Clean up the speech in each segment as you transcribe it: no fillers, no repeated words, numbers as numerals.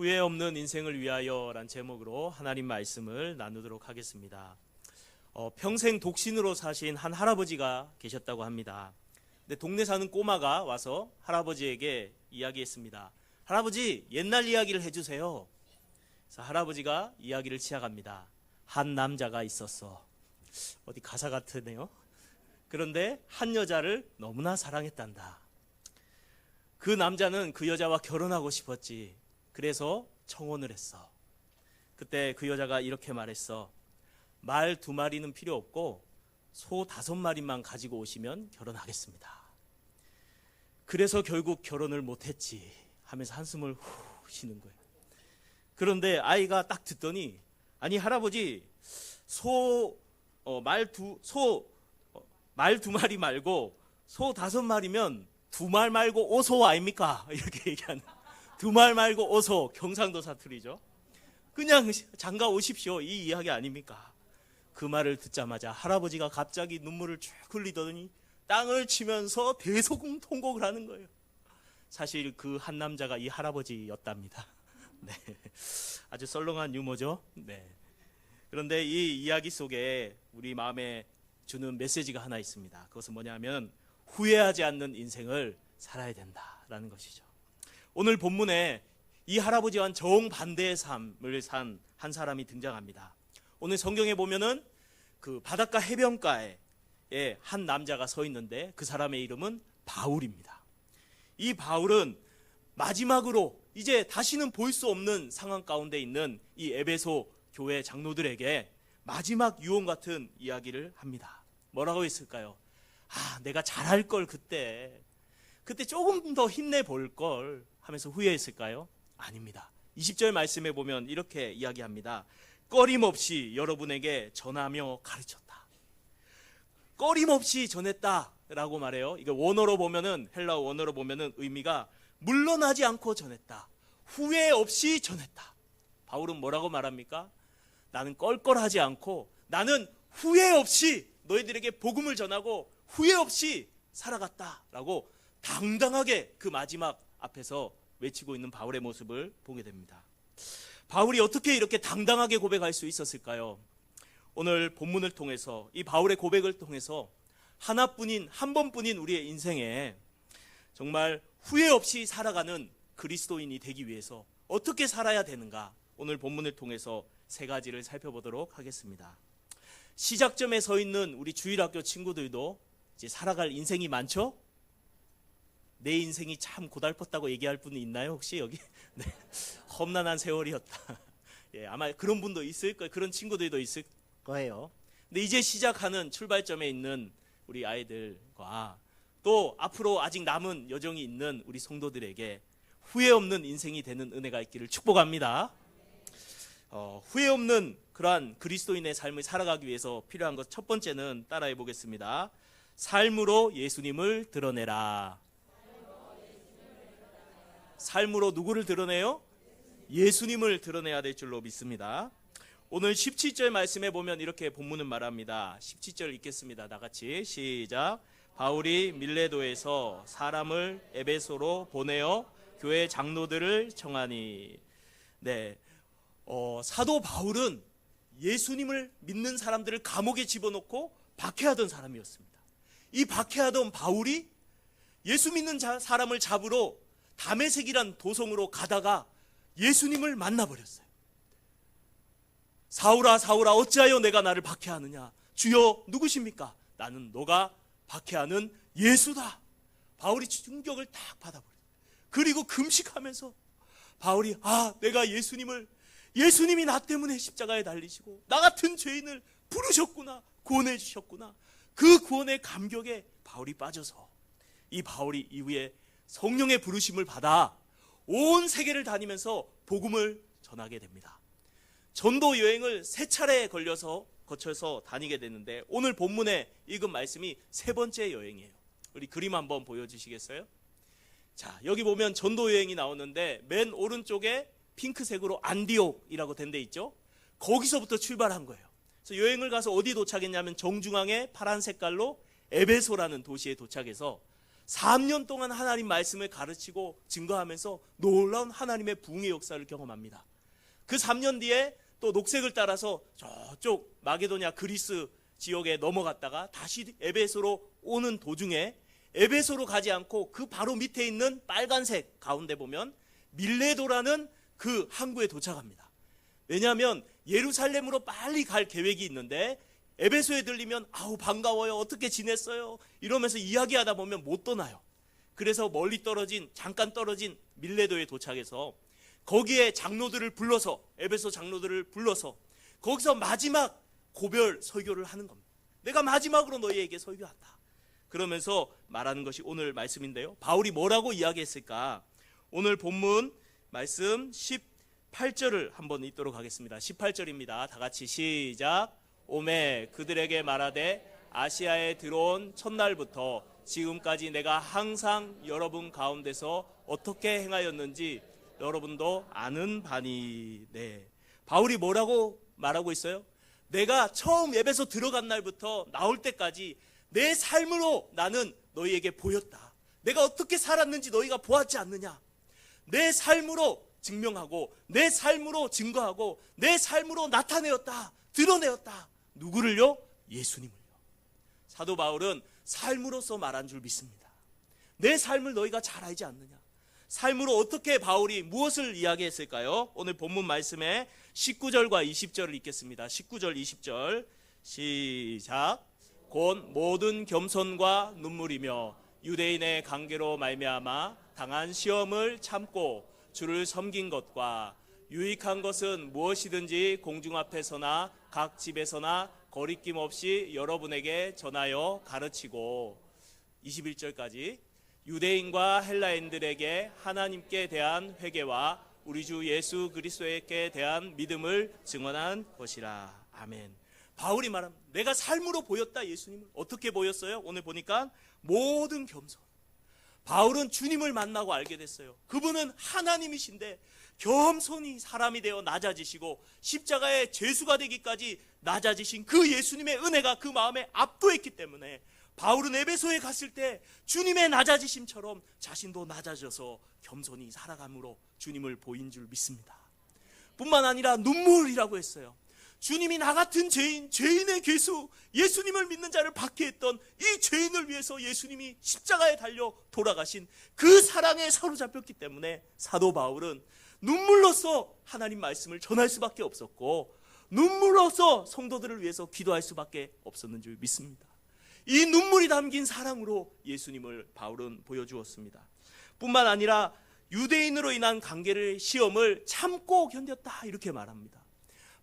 후회 없는 인생을 위하여란 제목으로 하나님 말씀을 나누도록 하겠습니다. 평생 독신으로 사신 한 할아버지가 계셨다고 합니다. 근데 동네 사는 꼬마가 와서 할아버지에게 이야기했습니다. 할아버지, 옛날 이야기를 해주세요. 그래서 할아버지가 이야기를 시작합니다. 한 남자가 있었어. 어디 가사 같으네요. 그런데 한 여자를 너무나 사랑했단다. 그 남자는 그 여자와 결혼하고 싶었지. 그래서 청혼을 했어. 그때 그 여자가 이렇게 말했어. 말 2마리는 필요 없고 소 5마리만 가지고 오시면 결혼하겠습니다. 그래서 결국 결혼을 못했지 하면서 한숨을 후 쉬는 거예요. 그런데 아이가 딱 듣더니, 아니 할아버지, 말 2마리 말고 소 5마리면 2말 말고 오소 아닙니까? 이렇게 얘기하는. 2말 말고 오소, 경상도 사투리죠. 그냥 장가 오십시오, 이 이야기 아닙니까? 그 말을 듣자마자 할아버지가 갑자기 눈물을 쭉 흘리더니 땅을 치면서 대소통곡을 하는 거예요. 사실 그 한 남자가 이 할아버지였답니다. 네, 아주 썰렁한 유머죠. 네. 그런데 이 이야기 속에 우리 마음에 주는 메시지가 하나 있습니다. 그것은 뭐냐면 후회하지 않는 인생을 살아야 된다라는 것이죠. 오늘 본문에 이 할아버지와는 정반대의 삶을 산 한 사람이 등장합니다. 오늘 성경에 보면은 그 바닷가 해변가에 한 남자가 서 있는데 그 사람의 이름은 바울입니다. 이 바울은 마지막으로 이제 다시는 볼 수 없는 상황 가운데 있는 이 에베소 교회 장로들에게 마지막 유언 같은 이야기를 합니다. 뭐라고 했을까요? 내가 잘할 걸 그때 조금 더 힘내볼 걸 하면서 후회했을까요? 아닙니다. 20절 말씀에 보면 이렇게 이야기합니다. 꺼림없이 여러분에게 전하며 가르쳤다. 꺼림없이 전했다라고 말해요. 이거 원어로 보면은, 헬라어 원어로 보면은 의미가 물러나지 않고 전했다. 후회 없이 전했다. 바울은 뭐라고 말합니까? 나는 껄껄하지 않고, 나는 후회 없이 너희들에게 복음을 전하고 후회 없이 살아갔다라고 당당하게 그 마지막 앞에서 외치고 있는 바울의 모습을 보게 됩니다. 바울이 어떻게 이렇게 당당하게 고백할 수 있었을까요? 오늘 본문을 통해서, 이 바울의 고백을 통해서 한 번뿐인 우리의 인생에 정말 후회 없이 살아가는 그리스도인이 되기 위해서 어떻게 살아야 되는가, 오늘 본문을 통해서 3가지를 살펴보도록 하겠습니다. 시작점에 서 있는 우리 주일학교 친구들도 이제 살아갈 인생이 많죠? 내 인생이 참 고달팠다고 얘기할 분이 있나요, 혹시 여기? 네. 험난한 세월이었다. 예, 아마 그런 분도 있을 거예요. 그런 친구들도 있을 거예요. 근데 이제 시작하는 출발점에 있는 우리 아이들과 또 앞으로 아직 남은 여정이 있는 우리 성도들에게 후회 없는 인생이 되는 은혜가 있기를 축복합니다. 후회 없는 그러한 그리스도인의 삶을 살아가기 위해서 필요한 것, 첫 번째는 따라해 보겠습니다. 삶으로 예수님을 드러내라. 삶으로 누구를 드러내요? 예수님을 드러내야 될 줄로 믿습니다. 오늘 17절 말씀에 보면 이렇게 본문은 말합니다. 17절 읽겠습니다. 다 같이 시작. 바울이 밀레도에서 사람을 에베소로 보내어 교회 장로들을 청하니. 네, 사도 바울은 예수님을 믿는 사람들을 감옥에 집어넣고 박해하던 사람이었습니다. 이 박해하던 바울이 예수 믿는 사람을 잡으러 다메섹이란 도성으로 가다가 예수님을 만나버렸어요. 사울아 사울아 어찌하여 내가 나를 박해하느냐. 주여 누구십니까? 나는 너가 박해하는 예수다. 바울이 충격을 딱 받아버렸어요. 그리고 금식하면서 바울이 내가 예수님이 나 때문에 십자가에 달리시고 나 같은 죄인을 부르셨구나, 구원해 주셨구나. 그 구원의 감격에 바울이 빠져서 이 바울이 이후에 성령의 부르심을 받아 온 세계를 다니면서 복음을 전하게 됩니다. 전도 여행을 3차례에 거쳐서 다니게 되는데 오늘 본문에 읽은 말씀이 3번째 여행이에요. 우리 그림 한번 보여주시겠어요? 자, 여기 보면 전도 여행이 나오는데 맨 오른쪽에 핑크색으로 안디옥이라고 된 데 있죠? 거기서부터 출발한 거예요. 그래서 여행을 가서 어디 도착했냐면 정중앙에 파란 색깔로 에베소라는 도시에 도착해서 3년 동안 하나님 말씀을 가르치고 증거하면서 놀라운 하나님의 부흥의 역사를 경험합니다. 그 3년 뒤에 또 녹색을 따라서 저쪽 마게도냐 그리스 지역에 넘어갔다가 다시 에베소로 오는 도중에 에베소로 가지 않고 그 바로 밑에 있는 빨간색 가운데 보면 밀레도라는 그 항구에 도착합니다. 왜냐하면 예루살렘으로 빨리 갈 계획이 있는데 에베소에 들리면 아우 반가워요, 어떻게 지냈어요 이러면서 이야기하다 보면 못 떠나요. 그래서 멀리 떨어진 잠깐 떨어진 밀레도에 도착해서 거기에 장로들을 불러서 에베소 장로들을 불러서 거기서 마지막 고별 설교를 하는 겁니다. 내가 마지막으로 너희에게 설교한다. 그러면서 말하는 것이 오늘 말씀인데요. 바울이 뭐라고 이야기했을까? 오늘 본문 말씀 18절을 한번 읽도록 하겠습니다. 18절입니다. 다 같이 시작. 오매 그들에게 말하되 아시아에 들어온 첫날부터 지금까지 내가 항상 여러분 가운데서 어떻게 행하였는지 여러분도 아는 바니. 네. 바울이 뭐라고 말하고 있어요? 내가 처음 에베소 들어간 날부터 나올 때까지 내 삶으로 나는 너희에게 보였다. 내가 어떻게 살았는지 너희가 보았지 않느냐? 내 삶으로 증명하고 내 삶으로 증거하고 내 삶으로 나타내었다. 드러내었다. 누구를요? 예수님을요. 사도 바울은 삶으로서 말한 줄 믿습니다. 내 삶을 너희가 잘 알지 않느냐? 삶으로 어떻게 바울이 무엇을 이야기했을까요? 오늘 본문 말씀에 19절과 20절을 읽겠습니다. 19절 20절 시작. 곧 모든 겸손과 눈물이며 유대인의 관계로 말미암아 당한 시험을 참고 주를 섬긴 것과 유익한 것은 무엇이든지 공중 앞에서나 각 집에서나 거리낌 없이 여러분에게 전하여 가르치고 21절까지 유대인과 헬라인들에게 하나님께 대한 회개와 우리 주 예수 그리스도에게 대한 믿음을 증언한 것이라. 아멘. 바울이 말합니다. 내가 삶으로 보였다. 예수님을 어떻게 보였어요? 오늘 보니까 모든 겸손. 바울은 주님을 만나고 알게 됐어요. 그분은 하나님이신데 겸손히 사람이 되어 낮아지시고 십자가의 죄수가 되기까지 낮아지신 그 예수님의 은혜가 그 마음에 압도했기 때문에 바울은 에베소에 갔을 때 주님의 낮아지심처럼 자신도 낮아져서 겸손히 살아감으로 주님을 보인 줄 믿습니다. 뿐만 아니라 눈물이라고 했어요. 주님이 나 같은 죄인의 괴수, 예수님을 믿는 자를 받게 했던 이 죄인을 위해서 예수님이 십자가에 달려 돌아가신 그 사랑에 사로잡혔기 때문에 사도 바울은 눈물로써 하나님 말씀을 전할 수밖에 없었고 눈물로써 성도들을 위해서 기도할 수밖에 없었는 줄 믿습니다. 이 눈물이 담긴 사랑으로 예수님을 바울은 보여주었습니다. 뿐만 아니라 유대인으로 인한 관계를 시험을 참고 견뎠다 이렇게 말합니다.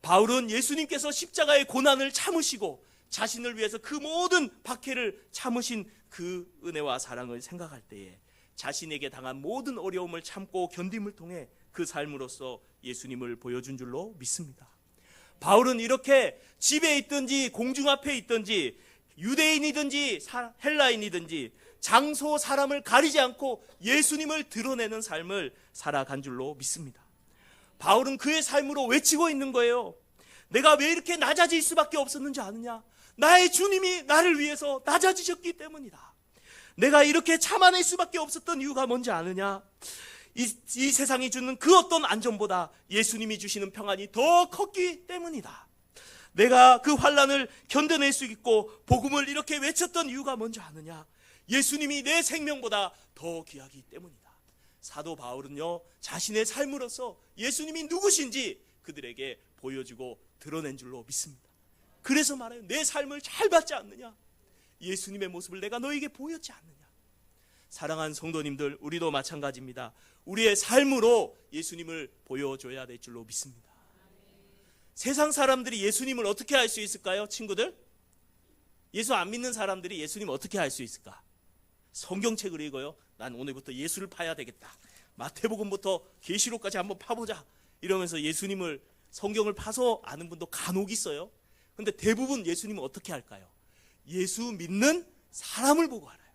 바울은 예수님께서 십자가의 고난을 참으시고 자신을 위해서 그 모든 박해를 참으신 그 은혜와 사랑을 생각할 때에 자신에게 당한 모든 어려움을 참고 견딤을 통해 그 삶으로서 예수님을 보여준 줄로 믿습니다. 바울은 이렇게 집에 있든지 공중 앞에 있든지 유대인이든지 헬라인이든지 장소 사람을 가리지 않고 예수님을 드러내는 삶을 살아간 줄로 믿습니다. 바울은 그의 삶으로 외치고 있는 거예요. 내가 왜 이렇게 낮아질 수밖에 없었는지 아느냐? 나의 주님이 나를 위해서 낮아지셨기 때문이다. 내가 이렇게 참아낼 수밖에 없었던 이유가 뭔지 아느냐? 이 세상이 주는 그 어떤 안전보다 예수님이 주시는 평안이 더 컸기 때문이다. 내가 그 환난을 견뎌낼 수 있고 복음을 이렇게 외쳤던 이유가 뭔지 아느냐? 예수님이 내 생명보다 더 귀하기 때문이다. 사도 바울은요, 자신의 삶으로서 예수님이 누구신지 그들에게 보여주고 드러낸 줄로 믿습니다. 그래서 말해요. 내 삶을 잘 받지 않느냐? 예수님의 모습을 내가 너에게 보였지 않느냐? 사랑하는 성도님들, 우리도 마찬가지입니다. 우리의 삶으로 예수님을 보여줘야 될 줄로 믿습니다. 세상 사람들이 예수님을 어떻게 알 수 있을까요? 친구들? 예수 안 믿는 사람들이 예수님 어떻게 알 수 있을까? 성경책을 읽어요. 난 오늘부터 예수를 파야 되겠다. 마태복음부터 계시록까지 한번 파보자. 이러면서 예수님을 성경을 파서 아는 분도 간혹 있어요. 근데 대부분 예수님은 어떻게 할까요? 예수 믿는 사람을 보고 알아요.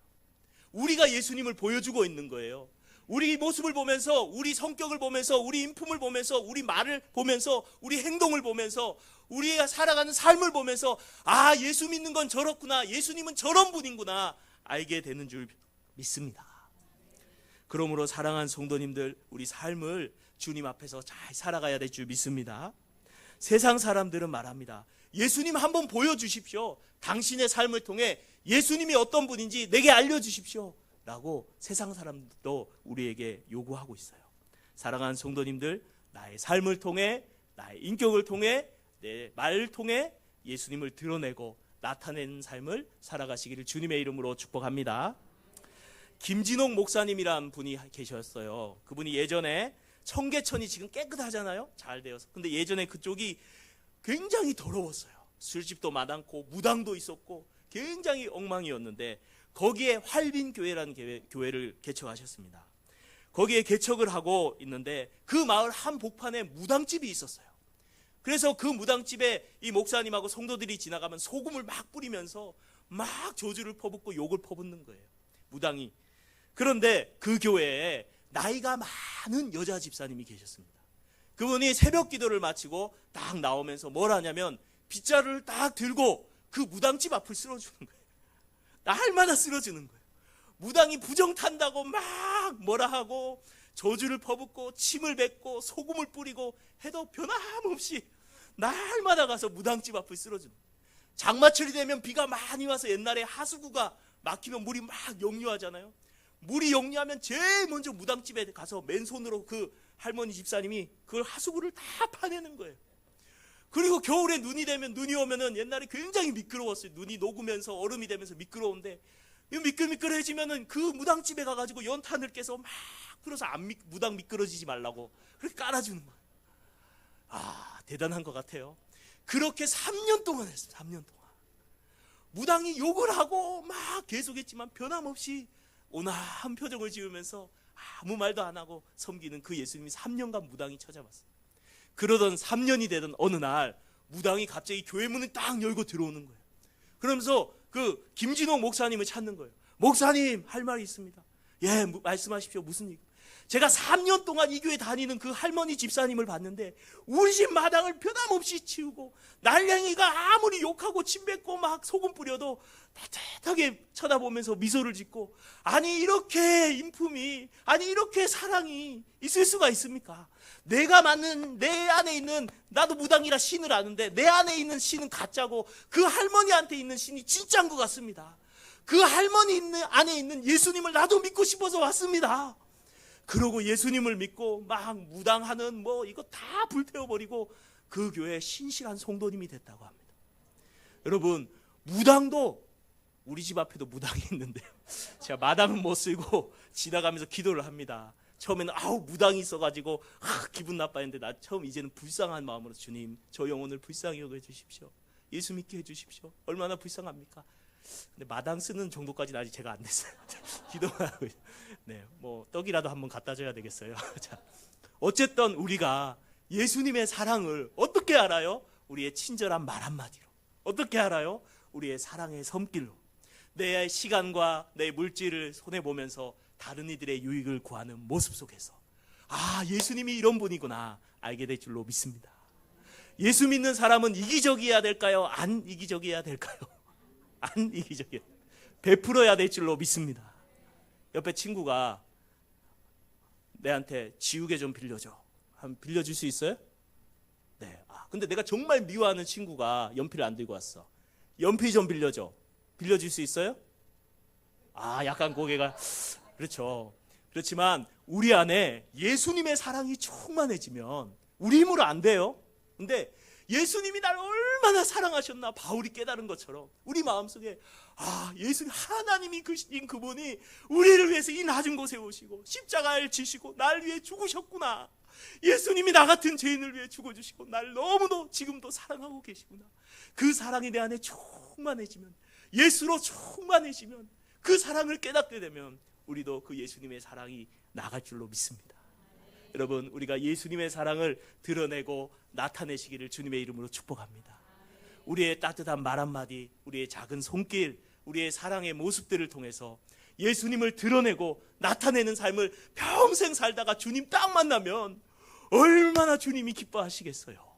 우리가 예수님을 보여주고 있는 거예요. 우리 모습을 보면서, 우리 성격을 보면서, 우리 인품을 보면서, 우리 말을 보면서, 우리 행동을 보면서, 우리가 살아가는 삶을 보면서 아, 예수 믿는 건 저렇구나, 예수님은 저런 분이구나 알게 되는 줄 믿습니다. 그러므로 사랑하는 성도님들, 우리 삶을 주님 앞에서 잘 살아가야 될 줄 믿습니다. 세상 사람들은 말합니다. 예수님 한번 보여주십시오. 당신의 삶을 통해 예수님이 어떤 분인지 내게 알려주십시오 라고 세상 사람들도 우리에게 요구하고 있어요. 사랑하는 성도님들, 나의 삶을 통해, 나의 인격을 통해, 내 말을 통해 예수님을 드러내고 나타내는 삶을 살아가시기를 주님의 이름으로 축복합니다. 김진옥 목사님이란 분이 계셨어요. 그분이 예전에 청계천이 지금 깨끗하잖아요. 잘 되어서. 근데 예전에 그쪽이 굉장히 더러웠어요. 술집도 많았고 무당도 있었고 굉장히 엉망이었는데 거기에 활빈교회라는 교회를 개척하셨습니다. 거기에 개척을 하고 있는데 그 마을 한복판에 무당집이 있었어요. 그래서 그 무당집에 이 목사님하고 성도들이 지나가면 소금을 막 뿌리면서 막 저주를 퍼붓고 욕을 퍼붓는 거예요. 무당이. 그런데 그 교회에 나이가 많은 여자 집사님이 계셨습니다. 그분이 새벽 기도를 마치고 딱 나오면서 뭘 하냐면 빗자루를 딱 들고 그 무당집 앞을 쓸어주는 거예요. 날마다 쓸어주는 거예요. 무당이 부정 탄다고 막 뭐라 하고 저주를 퍼붓고 침을 뱉고 소금을 뿌리고 해도 변함없이 날마다 가서 무당집 앞을 쓸어주는 거예요. 장마철이 되면 비가 많이 와서 옛날에 하수구가 막히면 물이 막 역류하잖아요. 물이 역류하면 제일 먼저 무당집에 가서 맨손으로 그 할머니 집사님이 그 하수구를 다 파내는 거예요. 그리고 겨울에 눈이 오면은 옛날에 굉장히 미끄러웠어요. 눈이 녹으면서 얼음이 되면서 미끄러운데 미끌미끌해지면은 그 무당집에 가가지고 연탄을 깨서 막 풀어서 무당 미끄러지지 말라고 그렇게 깔아주는 거예요. 아, 대단한 것 같아요. 그렇게 3년 동안 했어요. 3년 동안. 무당이 욕을 하고 막 계속했지만 변함없이 온화한 표정을 지으면서 아무 말도 안 하고 섬기는 그 예수님이 3년간 무당이 찾아왔어요. 그러던 3년이 되던 어느 날 무당이 갑자기 교회 문을 딱 열고 들어오는 거예요. 그러면서 그 김진옥 목사님을 찾는 거예요. 목사님, 할 말이 있습니다. 예, 말씀하십시오. 무슨 얘기? 제가 3년 동안 이 교회 다니는 그 할머니 집사님을 봤는데 우리 집 마당을 변함없이 치우고 날랭이가 아무리 욕하고 침 뱉고 막 소금 뿌려도 따뜻하게 쳐다보면서 미소를 짓고, 아니 이렇게 인품이, 아니 이렇게 사랑이 있을 수가 있습니까? 내가 맞는 내 안에 있는, 나도 무당이라 신을 아는데 내 안에 있는 신은 가짜고 그 할머니한테 있는 신이 진짜인 것 같습니다. 그 할머니 안에 있는 예수님을 나도 믿고 싶어서 왔습니다. 그러고 예수님을 믿고 막 무당하는 뭐 이거 다 불태워버리고 그 교회에 신실한 성도님이 됐다고 합니다. 여러분, 무당도, 우리 집 앞에도 무당이 있는데요, 제가 마당은 못 쓰고 지나가면서 기도를 합니다. 처음에는 무당이 있어가지고 기분 나빠했는데 나 처음 이제는 불쌍한 마음으로, 주님 저 영혼을 불쌍히 여겨주십시오. 예수 믿게 해주십시오. 얼마나 불쌍합니까? 근데 마당 쓰는 정도까지는 아직 제가 안 됐어요. 기도만 하고. 네, 뭐 떡이라도 한번 갖다 줘야 되겠어요. 자, 어쨌든 우리가 예수님의 사랑을 어떻게 알아요? 우리의 친절한 말 한마디로. 어떻게 알아요? 우리의 사랑의 손길로. 내 시간과 내 물질을 손해보면서 다른 이들의 유익을 구하는 모습 속에서, 아, 예수님이 이런 분이구나 알게 될 줄로 믿습니다. 예수 믿는 사람은 이기적이어야 될까요? 안 이기적이어야 될까요? 안 이기적이어야, 베풀어야 될 줄로 믿습니다. 옆에 친구가 내한테 지우개 좀 빌려줘. 한번 빌려줄 수 있어요? 네. 근데 내가 정말 미워하는 친구가 연필을 안 들고 왔어. 연필 좀 빌려줘. 빌려줄 수 있어요? 약간 고개가, 그렇죠. 그렇지만 우리 안에 예수님의 사랑이 충만해지면 우리 힘으로 안 돼요. 근데 예수님이 날 얼마나 사랑하셨나 바울이 깨달은 것처럼 우리 마음속에, 예수님, 하나님이 크신 그분이 우리를 위해서 이 낮은 곳에 오시고 십자가를 지시고 날 위해 죽으셨구나. 예수님이 나 같은 죄인을 위해 죽어주시고 날 너무도 지금도 사랑하고 계시구나. 그 사랑이 내 안에 충만해지면, 예수로 충만해지면, 그 사랑을 깨닫게 되면 우리도 그 예수님의 사랑이 나갈 줄로 믿습니다. 여러분, 우리가 예수님의 사랑을 드러내고 나타내시기를 주님의 이름으로 축복합니다. 우리의 따뜻한 말 한마디, 우리의 작은 손길, 우리의 사랑의 모습들을 통해서 예수님을 드러내고 나타내는 삶을 평생 살다가 주님 딱 만나면 얼마나 주님이 기뻐하시겠어요.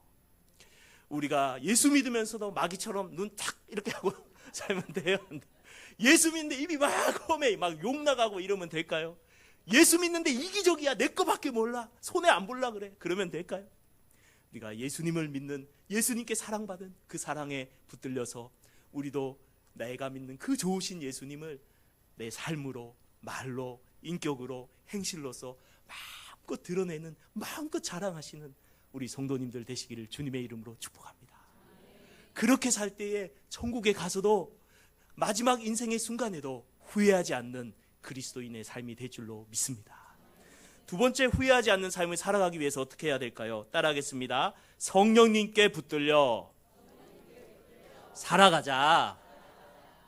우리가 예수 믿으면서도 마귀처럼 눈 탁 이렇게 하고 살면 돼요? 예수 믿는데 입이 막 험해, 막 욕 나가고 이러면 될까요? 예수 믿는데 이기적이야, 내 거밖에 몰라, 손해 안 볼라 그래, 그러면 될까요? 우리가 예수님을 믿는, 예수님께 사랑받은 그 사랑에 붙들려서 우리도 내가 믿는 그 좋으신 예수님을 내 삶으로, 말로, 인격으로, 행실로서 마음껏 드러내는, 마음껏 자랑하시는 우리 성도님들 되시기를 주님의 이름으로 축복합니다. 그렇게 살 때에 천국에 가서도 마지막 인생의 순간에도 후회하지 않는 그리스도인의 삶이 될 줄로 믿습니다. 두 번째, 후회하지 않는 삶을 살아가기 위해서 어떻게 해야 될까요? 따라하겠습니다. 성령님께 붙들려 살아가자.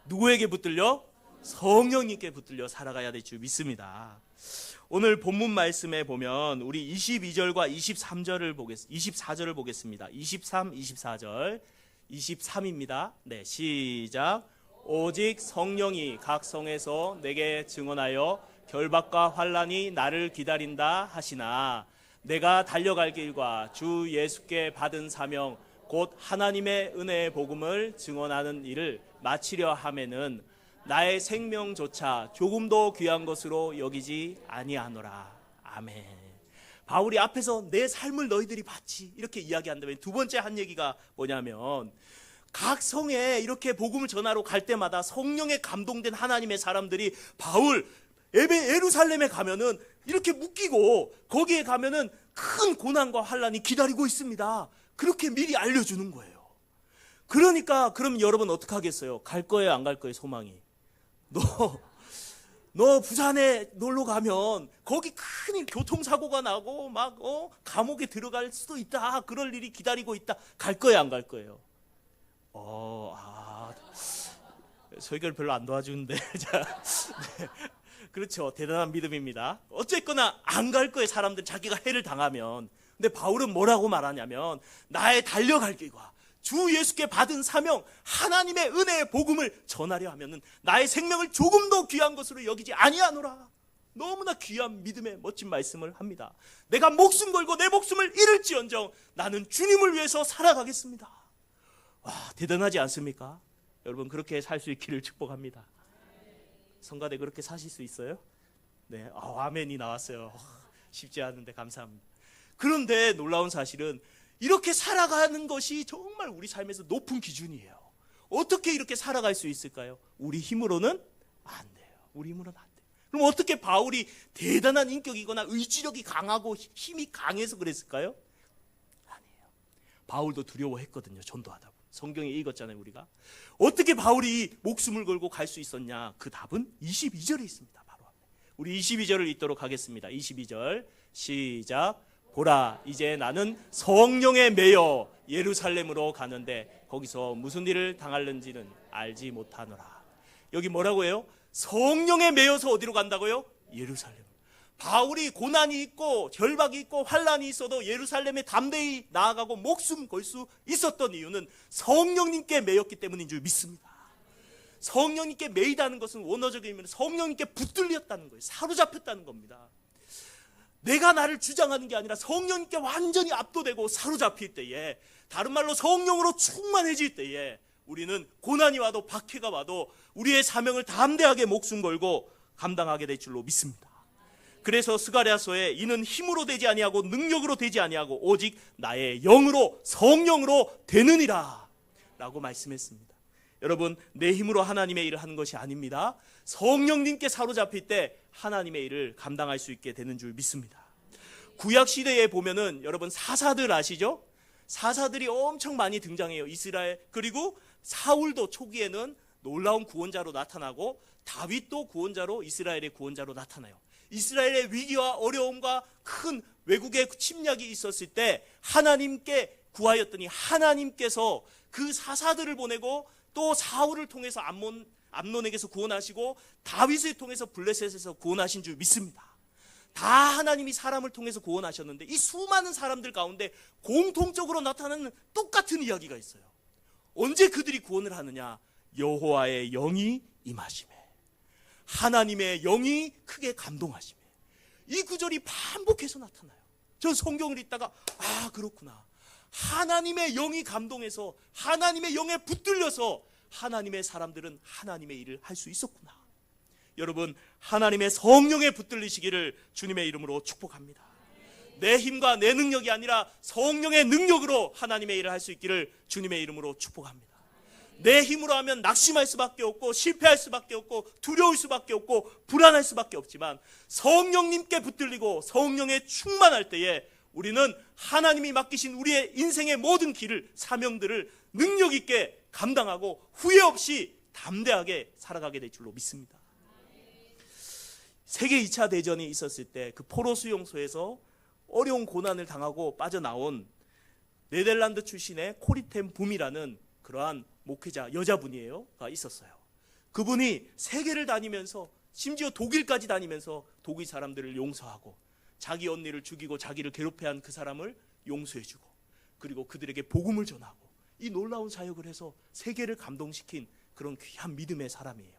누구에게 붙들려? 성령님께 붙들려 살아가야 될 줄 믿습니다. 오늘 본문 말씀에 보면 우리 22절과 23절을 24절을 보겠습니다. 23, 24절. 23입니다. 네, 시작. 오직 성령이 각 성에서 내게 증언하여 결박과 환난이 나를 기다린다 하시나 내가 달려갈 길과 주 예수께 받은 사명 곧 하나님의 은혜의 복음을 증언하는 일을 마치려 하면은 나의 생명조차 조금도 귀한 것으로 여기지 아니하노라. 아멘. 바울이 앞에서 내 삶을 너희들이 봤지 이렇게 이야기한다면, 두 번째 한 얘기가 뭐냐면, 각 성에 이렇게 복음을 전하러 갈 때마다 성령에 감동된 하나님의 사람들이 바울 예루살렘에 가면은 이렇게 묶이고 거기에 가면은 큰 고난과 환난이 기다리고 있습니다. 그렇게 미리 알려주는 거예요. 그러니까 그럼 여러분 어떻게 하겠어요? 갈 거예요, 안 갈 거예요? 소망이. 너 부산에 놀러 가면 거기 큰 교통사고가 나고 막 감옥에 들어갈 수도 있다. 그럴 일이 기다리고 있다. 갈 거예요, 안 갈 거예요? 설교를 별로 안 도와주는데. 자, 네. 그렇죠. 대단한 믿음입니다. 어쨌거나 안 갈 거예요, 사람들 자기가 해를 당하면. 근데 바울은 뭐라고 말하냐면, 나의 달려갈 길과 주 예수께 받은 사명, 하나님의 은혜의 복음을 전하려 하면은 나의 생명을 조금 더 귀한 것으로 여기지 아니하노라. 너무나 귀한 믿음의 멋진 말씀을 합니다. 내가 목숨 걸고 내 목숨을 잃을지언정 나는 주님을 위해서 살아가겠습니다. 와, 대단하지 않습니까? 여러분, 그렇게 살 수 있기를 축복합니다. 성가대 그렇게 사실 수 있어요? 네, 아멘이 나왔어요. 쉽지 않은데 감사합니다. 그런데 놀라운 사실은 이렇게 살아가는 것이 정말 우리 삶에서 높은 기준이에요. 어떻게 이렇게 살아갈 수 있을까요? 우리 힘으로는 안 돼요. 우리 힘으로는 안 돼요. 그럼 어떻게 바울이 대단한 인격이거나 의지력이 강하고 힘이 강해서 그랬을까요? 아니에요. 바울도 두려워했거든요, 전도하다 보면. 성경에 읽었잖아요, 우리가. 어떻게 바울이 목숨을 걸고 갈 수 있었냐? 그 답은 22절에 있습니다. 바로 앞에. 우리 22절을 읽도록 하겠습니다. 22절 시작. 보라, 이제 나는 성령에 매여 예루살렘으로 가는데 거기서 무슨 일을 당할는지는 알지 못하노라. 여기 뭐라고 해요? 성령에 매여서 어디로 간다고요? 예루살렘. 바울이 고난이 있고 결박이 있고 환난이 있어도 예루살렘에 담대히 나아가고 목숨 걸 수 있었던 이유는 성령님께 매였기 때문인 줄 믿습니다. 성령님께 매이다는 것은 원어적인 의미는 성령님께 붙들렸다는 거예요. 사로잡혔다는 겁니다. 내가 나를 주장하는 게 아니라 성령님께 완전히 압도되고 사로잡힐 때에, 다른 말로 성령으로 충만해질 때에 우리는 고난이 와도 박해가 와도 우리의 사명을 담대하게 목숨 걸고 감당하게 될 줄로 믿습니다. 그래서 스가랴서에 이는 힘으로 되지 아니하고 능력으로 되지 아니하고 오직 나의 영으로 성령으로 되느니라 라고 말씀했습니다. 여러분, 내 힘으로 하나님의 일을 하는 것이 아닙니다. 성령님께 사로잡힐 때 하나님의 일을 감당할 수 있게 되는 줄 믿습니다. 구약시대에 보면은 여러분 사사들 아시죠? 사사들이 엄청 많이 등장해요. 이스라엘, 그리고 사울도 초기에는 놀라운 구원자로 나타나고 다윗도 구원자로, 이스라엘의 구원자로 나타나요. 이스라엘의 위기와 어려움과 큰 외국의 침략이 있었을 때 하나님께 구하였더니 하나님께서 그 사사들을 보내고 또 사울을 통해서 암논에게서 구원하시고 다윗을 통해서 블레셋에서 구원하신 줄 믿습니다. 다 하나님이 사람을 통해서 구원하셨는데 이 수많은 사람들 가운데 공통적으로 나타나는 똑같은 이야기가 있어요. 언제 그들이 구원을 하느냐? 여호와의 영이 임하심에, 하나님의 영이 크게 감동하심에. 이 구절이 반복해서 나타나요. 전 성경을 읽다가 그렇구나. 하나님의 영이 감동해서 하나님의 영에 붙들려서 하나님의 사람들은 하나님의 일을 할 수 있었구나. 여러분, 하나님의 성령에 붙들리시기를 주님의 이름으로 축복합니다. 내 힘과 내 능력이 아니라 성령의 능력으로 하나님의 일을 할 수 있기를 주님의 이름으로 축복합니다. 내 힘으로 하면 낙심할 수밖에 없고 실패할 수밖에 없고 두려울 수밖에 없고 불안할 수밖에 없지만, 성령님께 붙들리고 성령에 충만할 때에 우리는 하나님이 맡기신 우리의 인생의 모든 길을, 사명들을 능력 있게 감당하고 후회 없이 담대하게 살아가게 될 줄로 믿습니다. 세계 2차 대전이 있었을 때 그 포로 수용소에서 어려운 고난을 당하고 빠져나온 네덜란드 출신의 코리 텐 붐이라는 그러한 목회자, 여자분이가 있었어요. 그분이 세계를 다니면서, 심지어 독일까지 다니면서 독일 사람들을 용서하고, 자기 언니를 죽이고 자기를 괴롭혀 한 그 사람을 용서해주고, 그리고 그들에게 복음을 전하고, 이 놀라운 사역을 해서 세계를 감동시킨 그런 귀한 믿음의 사람이에요.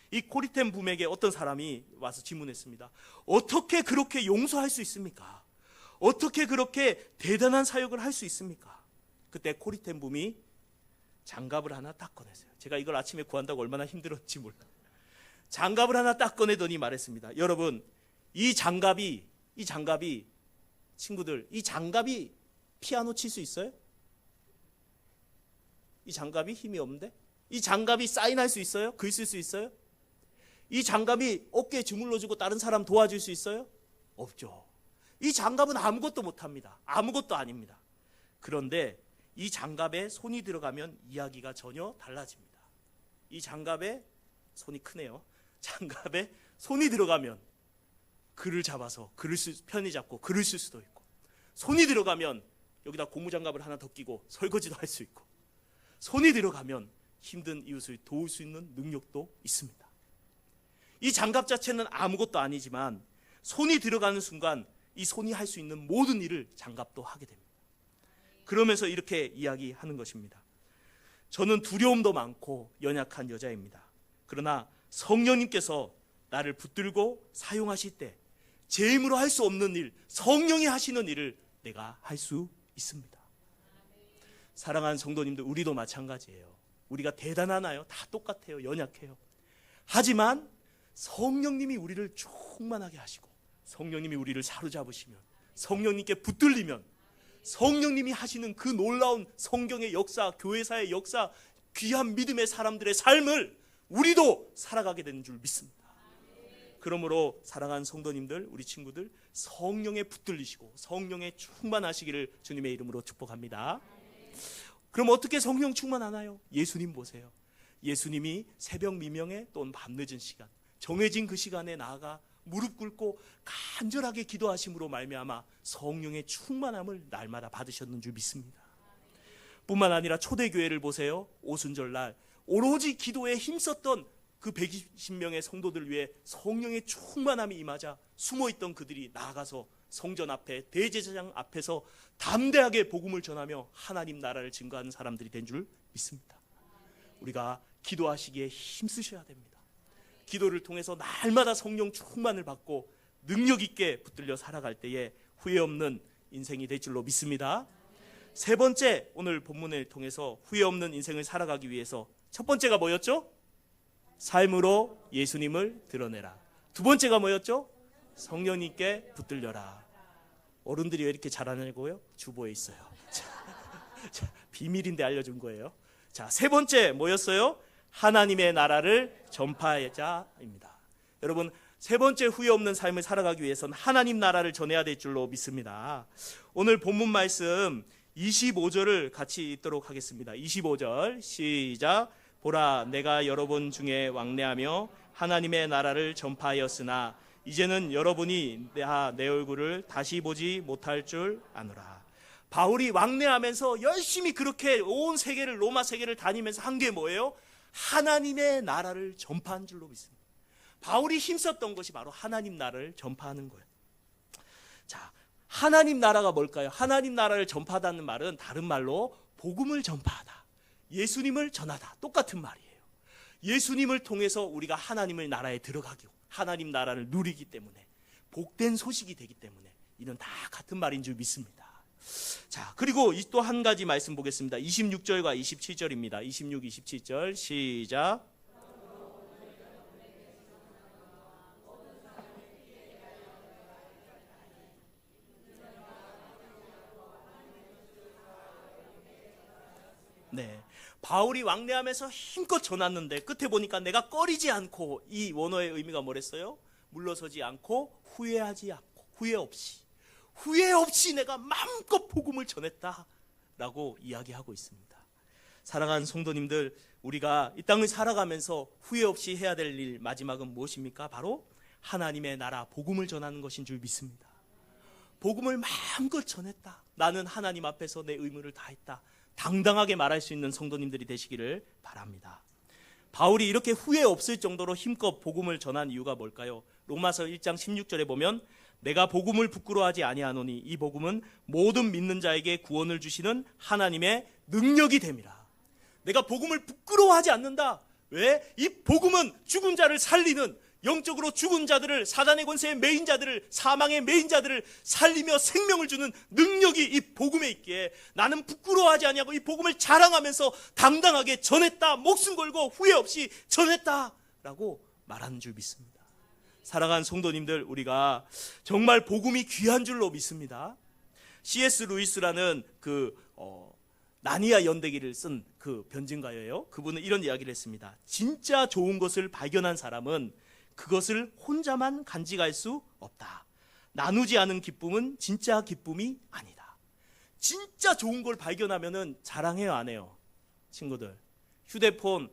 이 코리 텐 붐에게 어떤 사람이 와서 질문했습니다. 어떻게 그렇게 용서할 수 있습니까? 어떻게 그렇게 대단한 사역을 할 수 있습니까? 그때 코리 텐 붐이 장갑을 하나 딱 꺼냈어요. 제가 이걸 아침에 구한다고 얼마나 힘들었지 몰라요. 장갑을 하나 딱 꺼내더니 말했습니다. 여러분, 이 장갑이 친구들, 이 장갑이 피아노 칠 수 있어요? 이 장갑이 힘이 없는데? 이 장갑이 사인할 수 있어요? 글 쓸 수 있어요? 이 장갑이 어깨에 주물러주고 다른 사람 도와줄 수 있어요? 없죠. 이 장갑은 아무것도 못합니다. 아무것도 아닙니다. 그런데 이 장갑에 손이 들어가면 이야기가 전혀 달라집니다. 이 장갑에 손이 크네요. 장갑에 손이 들어가면 글을 잡아서 편히 잡고 글을 쓸 수도 있고, 손이 들어가면 여기다 고무장갑을 하나 더 끼고 설거지도 할 수 있고, 손이 들어가면 힘든 이웃을 도울 수 있는 능력도 있습니다. 이 장갑 자체는 아무것도 아니지만 손이 들어가는 순간 이 손이 할 수 있는 모든 일을 장갑도 하게 됩니다. 그러면서 이렇게 이야기하는 것입니다. 저는 두려움도 많고 연약한 여자입니다. 그러나 성령님께서 나를 붙들고 사용하실 때 제 힘으로 할 수 없는 일, 성령이 하시는 일을 내가 할 수 있습니다. 사랑하는 성도님들, 우리도 마찬가지예요. 우리가 대단하나요? 다 똑같아요. 연약해요. 하지만 성령님이 우리를 충만하게 하시고, 성령님이 우리를 사로잡으시면, 성령님께 붙들리면, 성령님이 하시는 그 놀라운 성경의 역사, 교회사의 역사, 귀한 믿음의 사람들의 삶을 우리도 살아가게 되는 줄 믿습니다. 그러므로 사랑하는 성도님들, 우리 친구들, 성령에 붙들리시고 성령에 충만하시기를 주님의 이름으로 축복합니다. 그럼 어떻게 성령 충만하나요? 예수님 보세요. 예수님이 새벽 미명에 또는 밤늦은 시간, 정해진 그 시간에 나아가 무릎 꿇고 간절하게 기도하심으로 말미암아 성령의 충만함을 날마다 받으셨는 줄 믿습니다. 뿐만 아니라 초대교회를 보세요. 오순절날 오로지 기도에 힘썼던 그 120명의 성도들 위해 성령의 충만함이 임하자 숨어있던 그들이 나아가서 성전 앞에, 대제사장 앞에서 담대하게 복음을 전하며 하나님 나라를 증거하는 사람들이 된 줄 믿습니다. 우리가 기도하시기에 힘쓰셔야 됩니다. 기도를 통해서 날마다 성령 충만을 받고 능력 있게 붙들려 살아갈 때에 후회 없는 인생이 될 줄로 믿습니다. 세 번째, 오늘 본문을 통해서 후회 없는 인생을 살아가기 위해서 첫 번째가 뭐였죠? 삶으로 예수님을 드러내라. 두 번째가 뭐였죠? 성령님께 붙들려라. 어른들이 왜 이렇게 잘하냐고요? 주보에 있어요. 자, 비밀인데 알려준 거예요. 자, 세 번째 뭐였어요? 하나님의 나라를 전파하자입니다. 여러분, 세 번째 후회 없는 삶을 살아가기 위해서는 하나님 나라를 전해야 될 줄로 믿습니다. 오늘 본문 말씀 25절을 같이 읽도록 하겠습니다. 25절 시작. 보라, 내가 여러분 중에 왕래하며 하나님의 나라를 전파하였으나 이제는 여러분이 내 얼굴을 다시 보지 못할 줄 아노라. 바울이 왕래하면서 열심히 그렇게 온 세계를, 로마 세계를 다니면서 한 게 뭐예요? 하나님의 나라를 전파한 줄로 믿습니다. 바울이 힘썼던 것이 바로 하나님 나라를 전파하는 거예요. 자, 하나님 나라가 뭘까요? 하나님 나라를 전파하다는 말은 다른 말로 복음을 전파하다, 예수님을 전하다, 똑같은 말이에요. 예수님을 통해서 우리가 하나님의 나라에 들어가고 하나님 나라를 누리기 때문에, 복된 소식이 되기 때문에 이는 다 같은 말인 줄 믿습니다. 자, 그리고 또 한 가지 말씀 보겠습니다. 26절과 27절입니다. 26, 27절 시작. 네, 바울이 왕래하면서 힘껏 전했는데 끝에 보니까 내가 꺼리지 않고, 이 원어의 의미가 뭐랬어요? 물러서지 않고 후회하지 않고 후회 없이 내가 마음껏 복음을 전했다라고 이야기하고 있습니다. 사랑하는 성도님들, 우리가 이 땅을 살아가면서 후회 없이 해야 될 일 마지막은 무엇입니까? 바로 하나님의 나라 복음을 전하는 것인 줄 믿습니다. 복음을 마음껏 전했다, 나는 하나님 앞에서 내 의무를 다했다, 당당하게 말할 수 있는 성도님들이 되시기를 바랍니다. 바울이 이렇게 후회 없을 정도로 힘껏 복음을 전한 이유가 뭘까요? 로마서 1장 16절에 보면 내가 복음을 부끄러워하지 아니하노니 이 복음은 모든 믿는 자에게 구원을 주시는 하나님의 능력이 됨이라. 내가 복음을 부끄러워하지 않는다. 왜? 이 복음은 죽은 자를 살리는, 영적으로 죽은 자들을, 사단의 권세의 매인 자들을, 사망의 매인 자들을 살리며 생명을 주는 능력이 이 복음에 있기에 나는 부끄러워하지 아니하고 이 복음을 자랑하면서 당당하게 전했다, 목숨 걸고 후회 없이 전했다라고 말하는 줄 믿습니다. 사랑하는 성도님들, 우리가 정말 복음이 귀한 줄로 믿습니다. C.S. 루이스라는 나니아 연대기를 쓴 그 변증가예요. 그분은 이런 이야기를 했습니다. 진짜 좋은 것을 발견한 사람은 그것을 혼자만 간직할 수 없다. 나누지 않은 기쁨은 진짜 기쁨이 아니다. 진짜 좋은 걸 발견하면은 자랑해요, 안 해요? 친구들, 휴대폰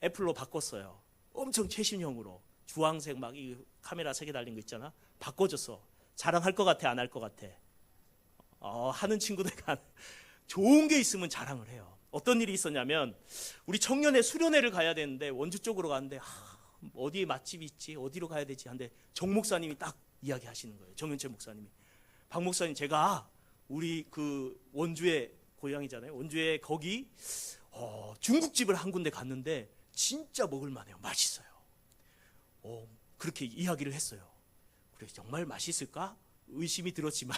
애플로 바꿨어요. 엄청 최신형으로 주황색 막 이 카메라 3개 달린 거 있잖아. 바꿔줬어. 자랑할 것 같아, 안 할 것 같아? 하는 친구들과 좋은 게 있으면 자랑을 해요. 어떤 일이 있었냐면, 우리 청년회 수련회를 가야 되는데 원주 쪽으로 가는데 어디에 맛집이 있지, 어디로 가야 되지 하는데 정 목사님이 딱 이야기하시는 거예요. 정윤채 목사님이. 박 목사님, 제가 우리 원주의 고향이잖아요. 원주에 거기 중국집을 한 군데 갔는데 진짜 먹을만해요. 맛있어요. 그렇게 이야기를 했어요. 그래, 정말 맛있을까? 의심이 들었지만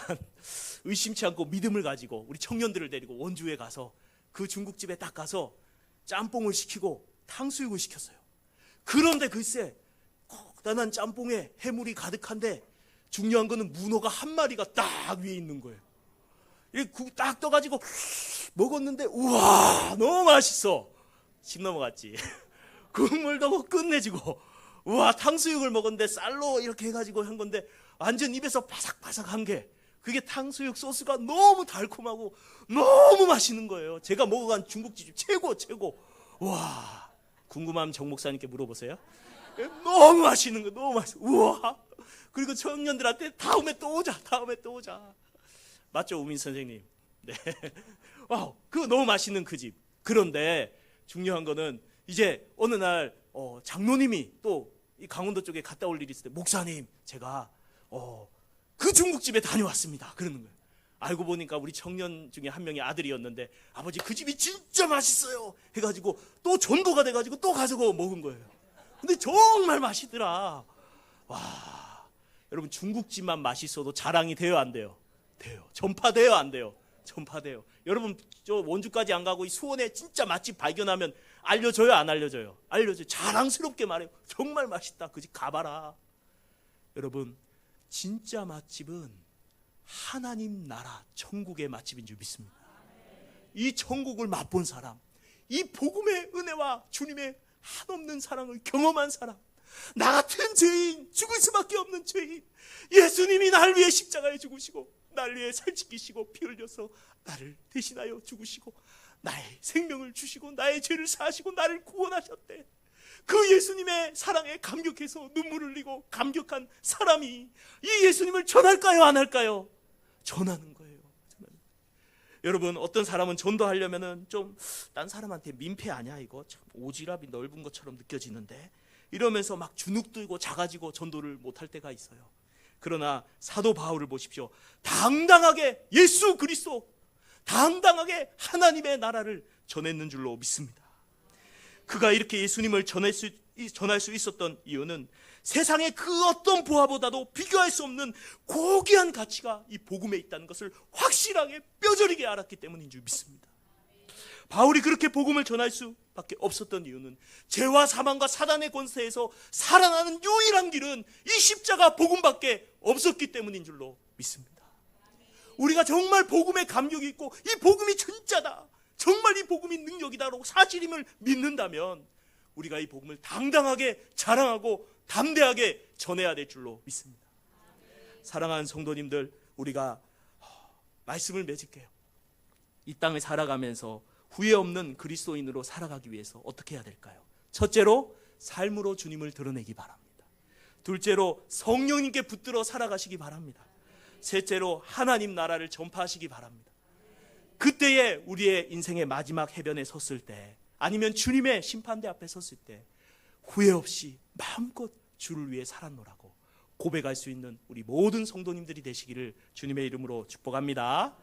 의심치 않고 믿음을 가지고 우리 청년들을 데리고 원주에 가서 그 중국집에 딱 가서 짬뽕을 시키고 탕수육을 시켰어요. 그런데 글쎄, 고단한 짬뽕에 해물이 가득한데 중요한 거는 문어가 한 마리가 딱 위에 있는 거예요. 이렇게 딱 떠가지고 먹었는데 우와, 너무 맛있어. 침 넘어갔지. 국물도 끝내주고, 우와, 탕수육을 먹었는데 쌀로 이렇게 해가지고 한 건데 완전 입에서 바삭바삭한 게, 그게 탕수육 소스가 너무 달콤하고 너무 맛있는 거예요. 제가 먹어간 중국집 최고. 와, 궁금하면 정 목사님께 물어보세요. 너무 맛있는 거, 너무 맛있어. 우와. 그리고 청년들한테 다음에 또 오자. 맞죠, 우민 선생님? 네. 와우, 그거 너무 맛있는 그 집. 그런데 중요한 거는 이제 어느 날 장로님이 또 이 강원도 쪽에 갔다 올 일이 있을 때, 목사님, 제가 그 중국집에 다녀왔습니다. 그러는 거예요. 알고 보니까 우리 청년 중에 한 명의 아들이었는데, 아버지 그 집이 진짜 맛있어요 해가지고 또 전도가 돼가지고 또 가서 먹은 거예요. 근데 정말 맛있더라. 와, 여러분, 중국집만 맛있어도 자랑이 돼요, 안 돼요? 돼요. 전파돼요, 안 돼요? 전파돼요. 여러분, 저 원주까지 안 가고 이 수원에 진짜 맛집 발견하면 알려줘요, 안 알려줘요? 알려줘요. 자랑스럽게 말해요. 정말 맛있다, 그 집 가봐라. 여러분, 진짜 맛집은 하나님 나라 천국의 맛집인 줄 믿습니다. 이 천국을 맛본 사람, 이 복음의 은혜와 주님의 한없는 사랑을 경험한 사람, 나 같은 죄인, 죽을 수밖에 없는 죄인, 예수님이 날 위해 십자가에 죽으시고 날 위해 살찌기시고 피 흘려서 나를 대신하여 죽으시고 나의 생명을 주시고 나의 죄를 사하시고 나를 구원하셨대. 그 예수님의 사랑에 감격해서 눈물 흘리고 감격한 사람이 이 예수님을 전할까요, 안 할까요? 전하는 거예요. 여러분, 어떤 사람은 전도하려면은 좀 딴 사람한테 민폐 아니야, 이거 참 오지랖이 넓은 것처럼 느껴지는데, 이러면서 막 주눅 들고 작아지고 전도를 못할 때가 있어요. 그러나 사도 바울을 보십시오. 당당하게 예수 그리스도, 당당하게 하나님의 나라를 전했는 줄로 믿습니다. 그가 이렇게 예수님을 전할 수 있었던 이유는 세상의 그 어떤 보화보다도 비교할 수 없는 고귀한 가치가 이 복음에 있다는 것을 확실하게 뼈저리게 알았기 때문인 줄 믿습니다. 바울이 그렇게 복음을 전할 수밖에 없었던 이유는 죄와 사망과 사단의 권세에서 살아나는 유일한 길은 이 십자가 복음밖에 없었기 때문인 줄로 믿습니다. 우리가 정말 복음에 감격이 있고 이 복음이 진짜다, 정말 이 복음이 능력이다라고 사실임을 믿는다면 우리가 이 복음을 당당하게 자랑하고 담대하게 전해야 될 줄로 믿습니다. 사랑하는 성도님들, 우리가 말씀을 맺을게요. 이 땅을 살아가면서 후회 없는 그리스도인으로 살아가기 위해서 어떻게 해야 될까요? 첫째로 삶으로 주님을 드러내기 바랍니다. 둘째로 성령님께 붙들어 살아가시기 바랍니다. 셋째로 하나님 나라를 전파하시기 바랍니다. 그때에 우리의 인생의 마지막 해변에 섰을 때, 아니면 주님의 심판대 앞에 섰을 때 후회 없이 마음껏 주를 위해 살았노라고 고백할 수 있는 우리 모든 성도님들이 되시기를 주님의 이름으로 축복합니다.